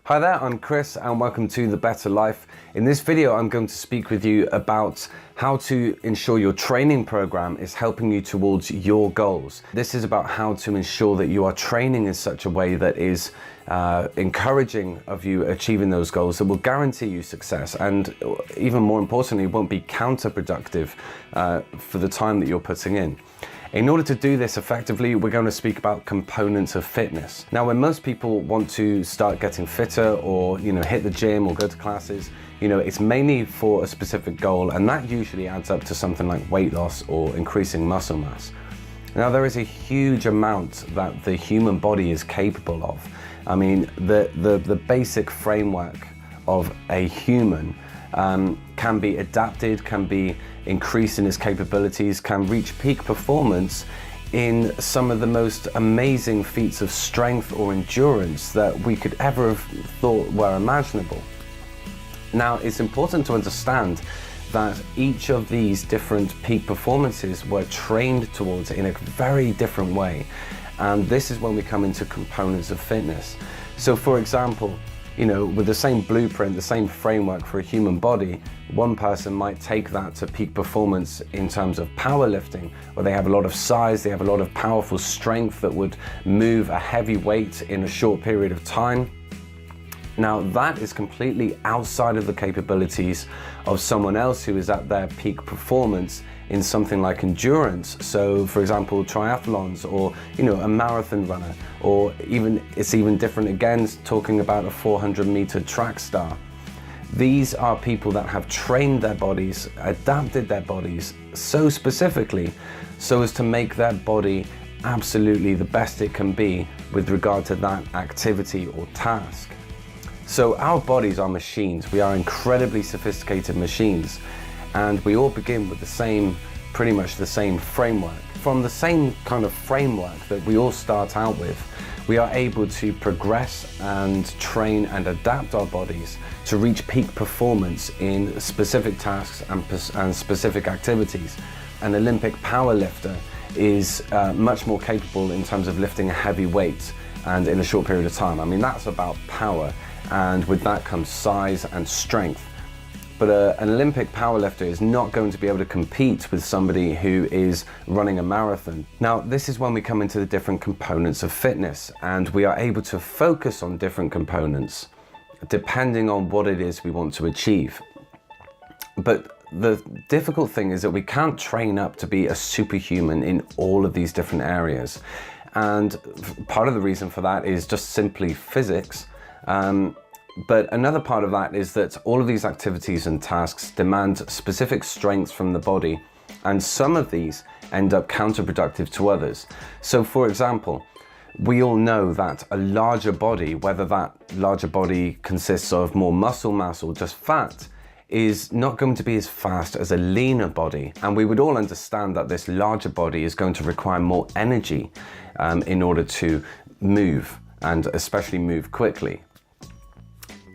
Hi there, I'm Chris and welcome to The Better Life. In this video, I'm going to speak with you about how to ensure your training program is helping you towards your goals. This is about how to ensure that you are training in such a way that is encouraging of you achieving those goals, that will guarantee you success, and even more importantly, won't be counterproductive for the time that you're putting in. In order to do this effectively, we're going to speak about components of fitness. Now, when most people want to start getting fitter or, hit the gym or go to classes, it's mainly for a specific goal, and that usually adds up to something like weight loss or increasing muscle mass. Now, there is a huge amount that the human body is capable of. I mean, the basic framework of a human can be adapted, can be increased in its capabilities, can reach peak performance in some of the most amazing feats of strength or endurance that we could ever have thought were imaginable. Now, it's important to understand that each of these different peak performances were trained towards in a very different way. And this is when we come into components of fitness. So for example, with the same blueprint, the same framework for a human body, one person might take that to peak performance in terms of powerlifting, where they have a lot of size, they have a lot of powerful strength that would move a heavy weight in a short period of time. Now, that is completely outside of the capabilities of someone else who is at their peak performance in something like endurance. So for example, triathlons, or a marathon runner, or it's even different again, talking about a 400-meter track star. These are people that have trained their bodies, adapted their bodies so specifically so as to make their body absolutely the best it can be with regard to that activity or task. So our bodies are machines. We are incredibly sophisticated machines, and we all begin with pretty much the same framework. From the same kind of framework that we all start out with, we are able to progress and train and adapt our bodies to reach peak performance in specific tasks and specific activities. An Olympic powerlifter is much more capable in terms of lifting a heavy weight and in a short period of time. I mean, that's about power, and with that comes size and strength. But an Olympic powerlifter is not going to be able to compete with somebody who is running a marathon. Now, this is when we come into the different components of fitness, and we are able to focus on different components depending on what it is we want to achieve. But the difficult thing is that we can't train up to be a superhuman in all of these different areas. And part of the reason for that is just simply physics. But another part of that is that all of these activities and tasks demand specific strengths from the body, and some of these end up counterproductive to others. So for example, we all know that a larger body, whether that larger body consists of more muscle mass or just fat, is not going to be as fast as a leaner body. And we would all understand that this larger body is going to require more energy in order to move, and especially move quickly.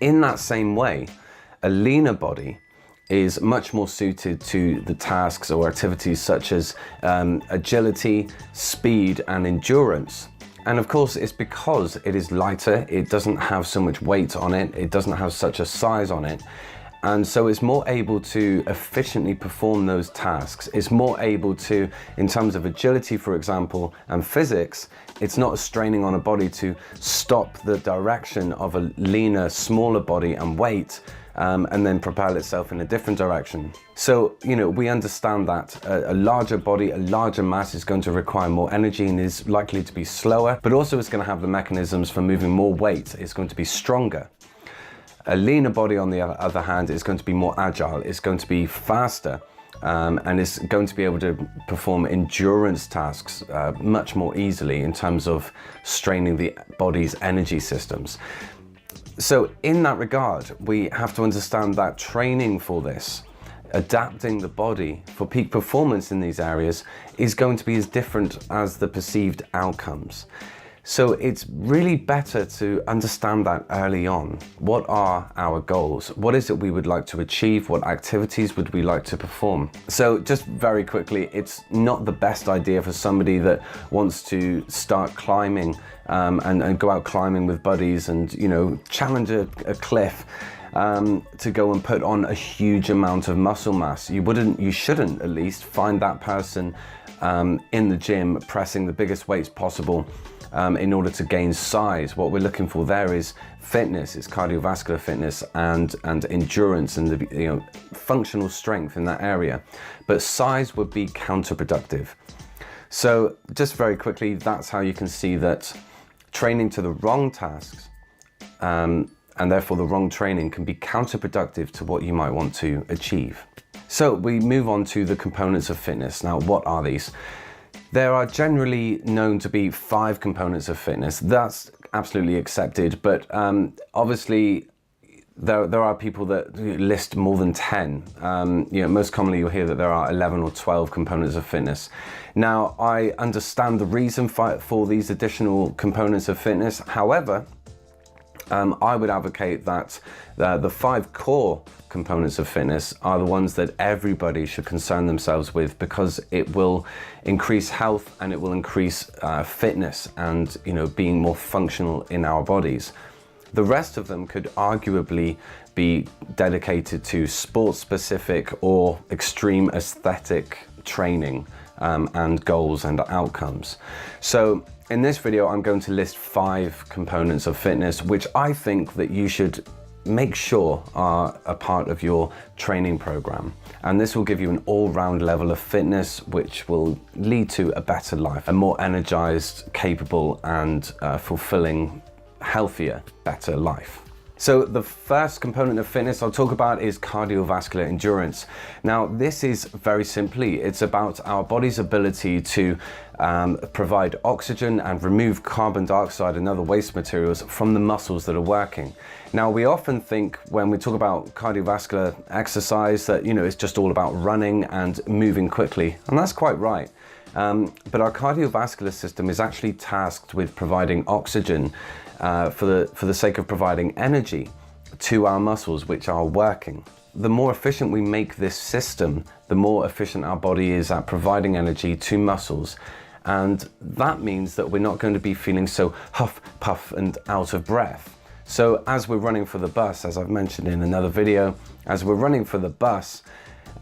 In that same way, a leaner body is much more suited to the tasks or activities such as agility, speed, and endurance. And of course, it's because it is lighter, it doesn't have so much weight on it, it doesn't have such a size on it. And so it's more able to efficiently perform those tasks. It's more able to, in terms of agility, for example, and physics, it's not straining on a body to stop the direction of a leaner, smaller body and weight, and then propel itself in a different direction. So, we understand that a larger body, a larger mass is going to require more energy and is likely to be slower, but also it's going to have the mechanisms for moving more weight. It's going to be stronger. A leaner body, on the other hand, is going to be more agile, it's going to be faster, and it's going to be able to perform endurance tasks much more easily in terms of straining the body's energy systems. So in that regard, we have to understand that training for this, adapting the body for peak performance in these areas, is going to be as different as the perceived outcomes. So it's really better to understand that early on. What are our goals? What is it we would like to achieve? What activities would we like to perform? So just very quickly, it's not the best idea for somebody that wants to start climbing and go out climbing with buddies and, you know, challenge a cliff to go and put on a huge amount of muscle mass. You shouldn't at least find that person in the gym pressing the biggest weights possible in order to gain size. What we're looking for there is fitness, it's cardiovascular fitness and endurance and the, you know, functional strength in that area. But size would be counterproductive. So just very quickly, that's how you can see that training to the wrong tasks and therefore the wrong training can be counterproductive to what you might want to achieve. So we move on to the components of fitness. Now, what are these? There are generally known to be 5 components of fitness. That's absolutely accepted, but obviously there are people that list more than 10. You know, most commonly you'll hear that there are 11 or 12 components of fitness. Now, I understand the reason for these additional components of fitness. However, I would advocate that the 5 core components of fitness are the ones that everybody should concern themselves with, because it will increase health and it will increase fitness and, you know, being more functional in our bodies. The rest of them could arguably be dedicated to sports-specific or extreme aesthetic training and goals and outcomes. So in this video, I'm going to list 5 components of fitness, which I think that you should make sure are a part of your training program. And this will give you an all-round level of fitness, which will lead to a better life, a more energized, capable, and fulfilling, healthier, better life. So the first component of fitness I'll talk about is cardiovascular endurance. Now, this is very simply, it's about our body's ability to provide oxygen and remove carbon dioxide and other waste materials from the muscles that are working. Now, we often think when we talk about cardiovascular exercise that, you know, it's just all about running and moving quickly, and that's quite right. But our cardiovascular system is actually tasked with providing oxygen for the sake of providing energy to our muscles which are working. The more efficient we make this system, the more efficient our body is at providing energy to muscles. And that means that we're not going to be feeling so huff, puff and out of breath. So as we're running for the bus, as I've mentioned in another video, as we're running for the bus,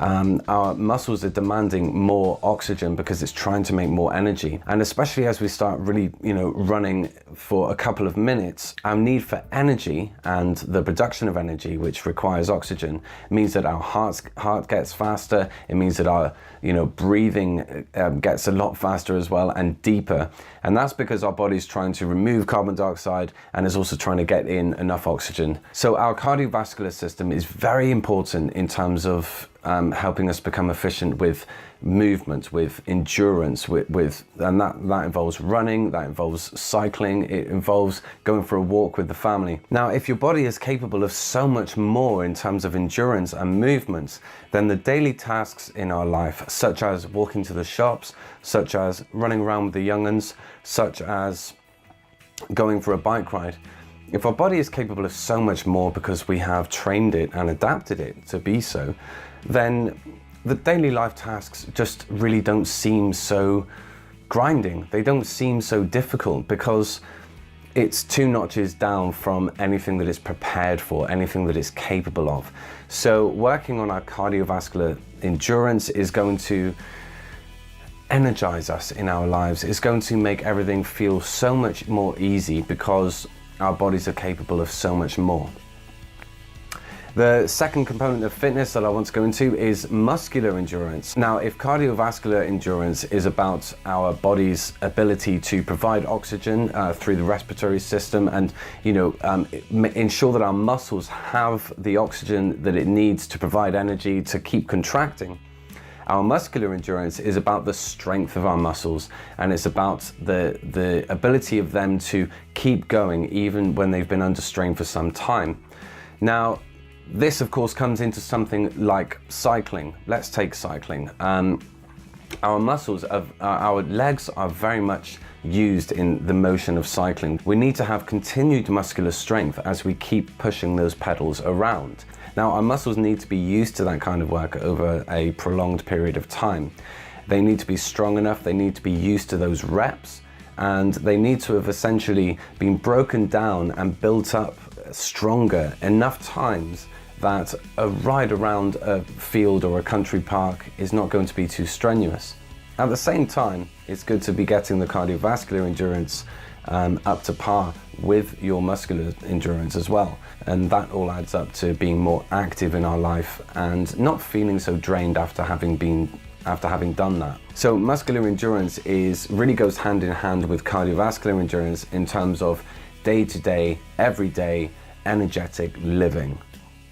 our muscles are demanding more oxygen because it's trying to make more energy. And especially as we start really, you know, running for a couple of minutes, our need for energy and the production of energy, which requires oxygen, means that our heart gets faster. It means that our, you know, breathing gets a lot faster as well and deeper. And that's because our body's trying to remove carbon dioxide and is also trying to get in enough oxygen. So our cardiovascular system is very important in terms of helping us become efficient with movement, with endurance, and that involves running, that involves cycling, it involves going for a walk with the family. Now, if your body is capable of so much more in terms of endurance and movements, then the daily tasks in our life, such as walking to the shops, such as running around with the young'uns, such as going for a bike ride, if our body is capable of so much more because we have trained it and adapted it to be so, then the daily life tasks just really don't seem so grinding. They don't seem so difficult because it's 2 notches down from anything that it's prepared for, anything that it's capable of. So working on our cardiovascular endurance is going to energize us in our lives. It's going to make everything feel so much more easy because our bodies are capable of so much more. The second component of fitness that I want to go into is muscular endurance. Now, if cardiovascular endurance is about our body's ability to provide oxygen through the respiratory system and, you know, ensure that our muscles have the oxygen that it needs to provide energy to keep contracting, our muscular endurance is about the strength of our muscles, and it's about the ability of them to keep going even when they've been under strain for some time. Now, this of course comes into something like cycling. Let's take cycling. Our muscles, our legs are very much used in the motion of cycling. We need to have continued muscular strength as we keep pushing those pedals around. Now, our muscles need to be used to that kind of work over a prolonged period of time. They need to be strong enough, they need to be used to those reps, and they need to have essentially been broken down and built up stronger enough times that a ride around a field or a country park is not going to be too strenuous. At the same time, it's good to be getting the cardiovascular endurance up to par with your muscular endurance as well. And that all adds up to being more active in our life and not feeling so drained after having done that. So muscular endurance really goes hand in hand with cardiovascular endurance in terms of day-to-day, everyday, energetic living.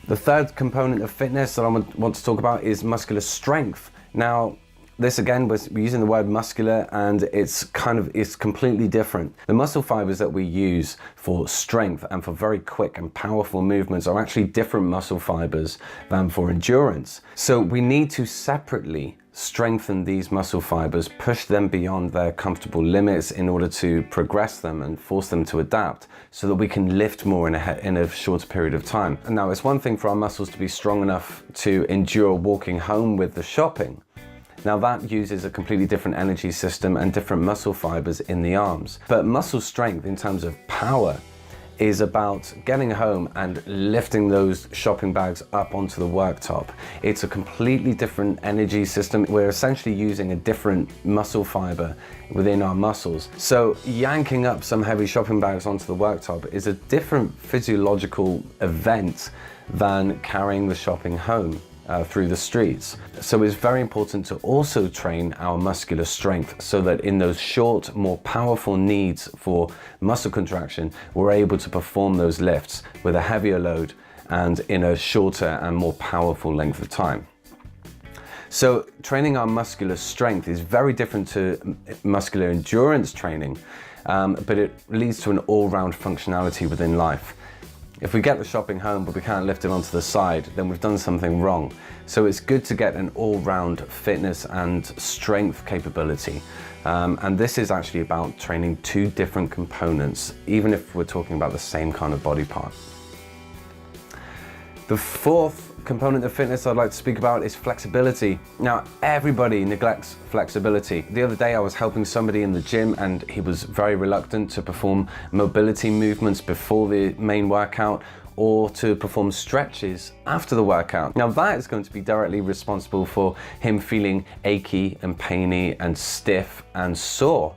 The third component of fitness that I want to talk about is muscular strength. Now, this again, we're using the word muscular, and it's completely different. The muscle fibers that we use for strength and for very quick and powerful movements are actually different muscle fibers than for endurance. So we need to separately strengthen these muscle fibers, push them beyond their comfortable limits in order to progress them and force them to adapt so that we can lift more in a shorter period of time. And now, it's one thing for our muscles to be strong enough to endure walking home with the shopping. Now, that uses a completely different energy system and different muscle fibers in the arms. But muscle strength in terms of power is about getting home and lifting those shopping bags up onto the worktop. It's a completely different energy system. We're essentially using a different muscle fiber within our muscles. So yanking up some heavy shopping bags onto the worktop is a different physiological event than carrying the shopping home through the streets. So it's very important to also train our muscular strength so that in those short, more powerful needs for muscle contraction, we're able to perform those lifts with a heavier load and in a shorter and more powerful length of time. So training our muscular strength is very different to muscular endurance training, but it leads to an all-round functionality within life. If we get the shopping home but we can't lift it onto the side, then we've done something wrong. So it's good to get an all-round fitness and strength capability. And this is actually about training two different components, even if we're talking about the same kind of body part. The fourth component of fitness I'd like to speak about is flexibility. Now, everybody neglects flexibility. The other day I was helping somebody in the gym and he was very reluctant to perform mobility movements before the main workout or to perform stretches after the workout. Now, that is going to be directly responsible for him feeling achy and painy and stiff and sore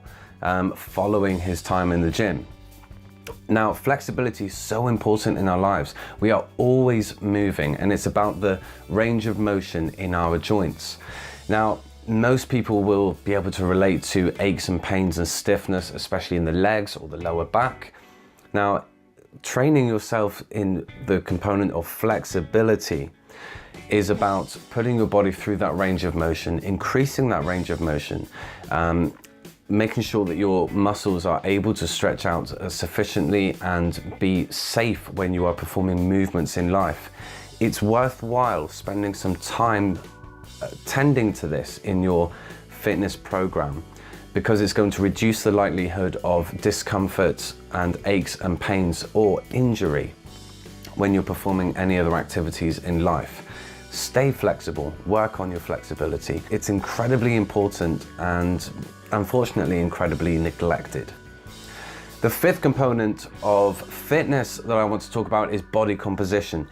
following his time in the gym. Now, flexibility is so important in our lives. We are always moving, and it's about the range of motion in our joints. Now, most people will be able to relate to aches and pains and stiffness, especially in the legs or the lower back. Now, training yourself in the component of flexibility is about putting your body through that range of motion, increasing that range of motion, making sure that your muscles are able to stretch out sufficiently and be safe when you are performing movements in life. It's worthwhile spending some time tending to this in your fitness program because it's going to reduce the likelihood of discomfort and aches and pains or injury when you're performing any other activities in life. Stay flexible, work on your flexibility. It's incredibly important and unfortunately incredibly neglected. The fifth component of fitness that I want to talk about is body composition.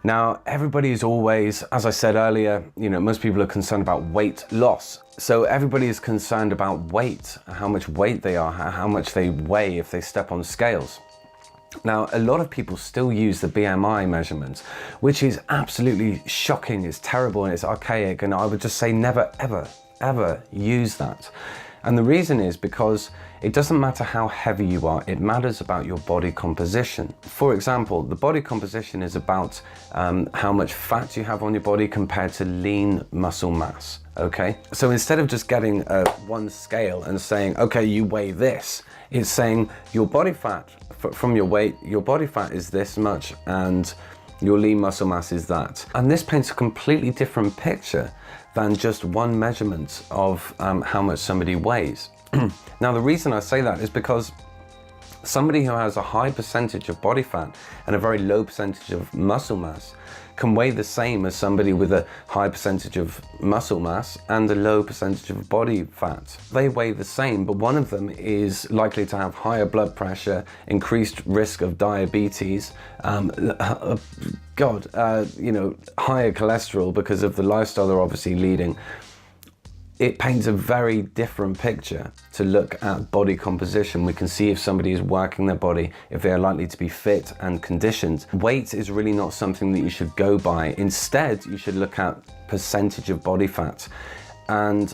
Now, everybody is always, as I said earlier, most people are concerned about weight loss. So everybody is concerned about weight, how much weight they are, how much they weigh if they step on scales. Now, a lot of people still use the BMI measurement, which is absolutely shocking, it's terrible and it's archaic, and I would just say never, ever, ever use that. And the reason is because it doesn't matter how heavy you are, it matters about your body composition. For example, the body composition is about how much fat you have on your body compared to lean muscle mass, okay? So instead of just getting one scale and saying, okay, you weigh this, it's saying your body fat, from your weight, your body fat is this much and your lean muscle mass is that. And this paints a completely different picture than just one measurement of how much somebody weighs. Now, the reason I say that is because somebody who has a high percentage of body fat and a very low percentage of muscle mass can weigh the same as somebody with a high percentage of muscle mass and a low percentage of body fat. They weigh the same, but one of them is likely to have higher blood pressure, increased risk of diabetes, higher cholesterol because of the lifestyle they're obviously leading. It paints a very different picture to look at body composition. We can see if somebody is working their body, if they are likely to be fit and conditioned. Weight is really not something that you should go by. Instead, you should look at percentage of body fat. And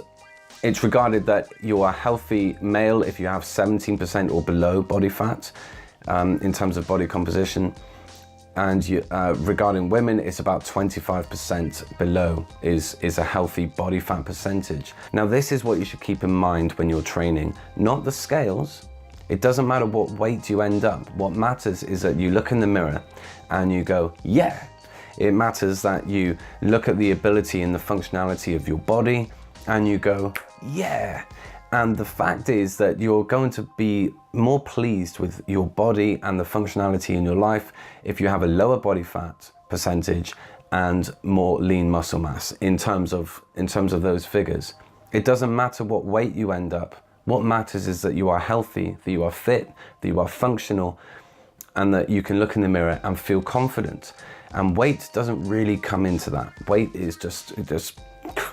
it's regarded that you are a healthy male if you have 17% or below body fat in terms of body composition. And regarding women, it's about 25% below is a healthy body fat percentage. Now, this is what you should keep in mind when you're training, not the scales. It doesn't matter what weight you end up. What matters is that you look in the mirror and you go, yeah. It matters that you look at the ability and the functionality of your body and you go, yeah. And the fact is that you're going to be more pleased with your body and the functionality in your life if you have a lower body fat percentage and more lean muscle mass in terms of those figures. It doesn't matter what weight you end up. What matters is that you are healthy, that you are fit, that you are functional, and that you can look in the mirror and feel confident. And weight doesn't really come into that. Weight is just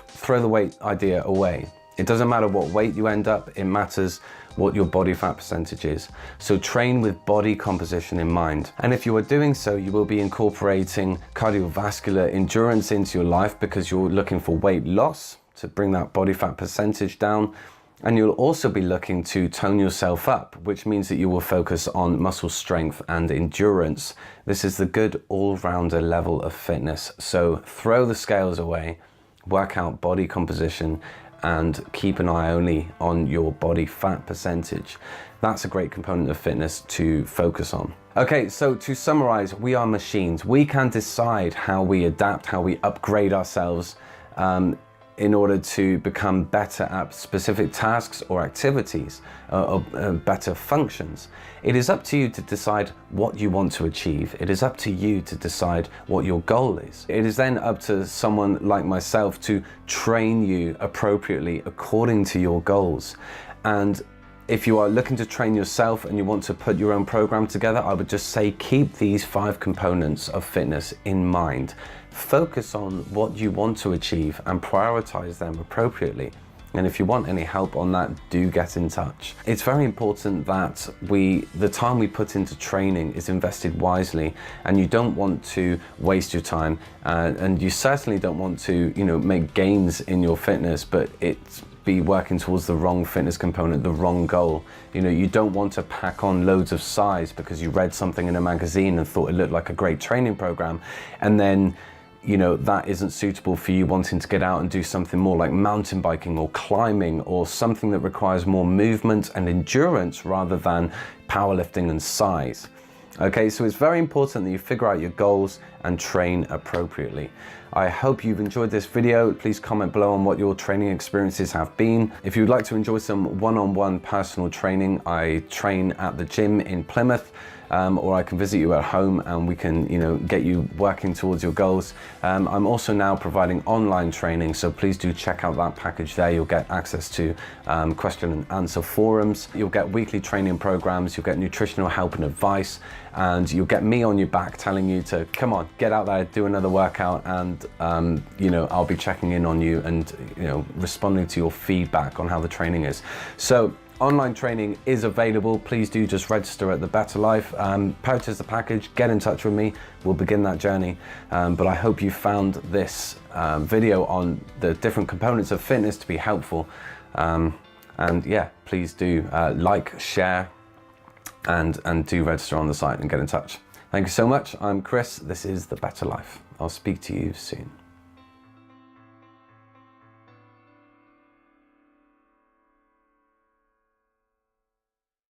throw the weight idea away. It doesn't matter what weight you end up, it matters what your body fat percentage is. So train with body composition in mind. And if you are doing so, you will be incorporating cardiovascular endurance into your life because you're looking for weight loss to bring that body fat percentage down. And you'll also be looking to tone yourself up, which means that you will focus on muscle strength and endurance. This is the good all-rounder level of fitness. So throw the scales away, work out body composition, and keep an eye only on your body fat percentage. That's a great component of fitness to focus on. Okay, so to summarize, we are machines. We can decide how we adapt, how we upgrade ourselves in order to become better at specific tasks or activities or better functions. It is up to you to decide what you want to achieve. It is up to you to decide what your goal is. It is then up to someone like myself to train you appropriately according to your goals. And if you are looking to train yourself and you want to put your own program together, I would just say keep these 5 components of fitness in mind. Focus on what you want to achieve and prioritize them appropriately. And if you want any help on that, do get in touch. It's very important that the time we put into training is invested wisely, and you don't want to waste your time, and you certainly don't want to, make gains in your fitness, but be working towards the wrong fitness component, the wrong goal. You don't want to pack on loads of size because you read something in a magazine and thought it looked like a great training program, and then that isn't suitable for you wanting to get out and do something more like mountain biking or climbing or something that requires more movement and endurance rather than powerlifting and size. Okay, so it's very important that you figure out your goals and train appropriately. I hope you've enjoyed this video. Please comment below on what your training experiences have been. If you'd like to enjoy some one-on-one personal training, I train at the gym in Plymouth, or I can visit you at home and we can, get you working towards your goals. I'm also now providing online training, so please do check out that package there. You'll get access to question and answer forums. You'll get weekly training programs. You'll get nutritional help and advice, and you'll get me on your back telling you to come on, get out there, do another workout, and I'll be checking in on you and responding to your feedback on how the training is. So online training is available. Please do just register at The Better Life, purchase the package, get in touch with me. We'll begin that journey. But I hope you found this video on the different components of fitness to be helpful. And yeah, please do like, share, and do register on the site and get in touch. Thank you so much. I'm Chris. This is The Better Life. I'll speak to you soon.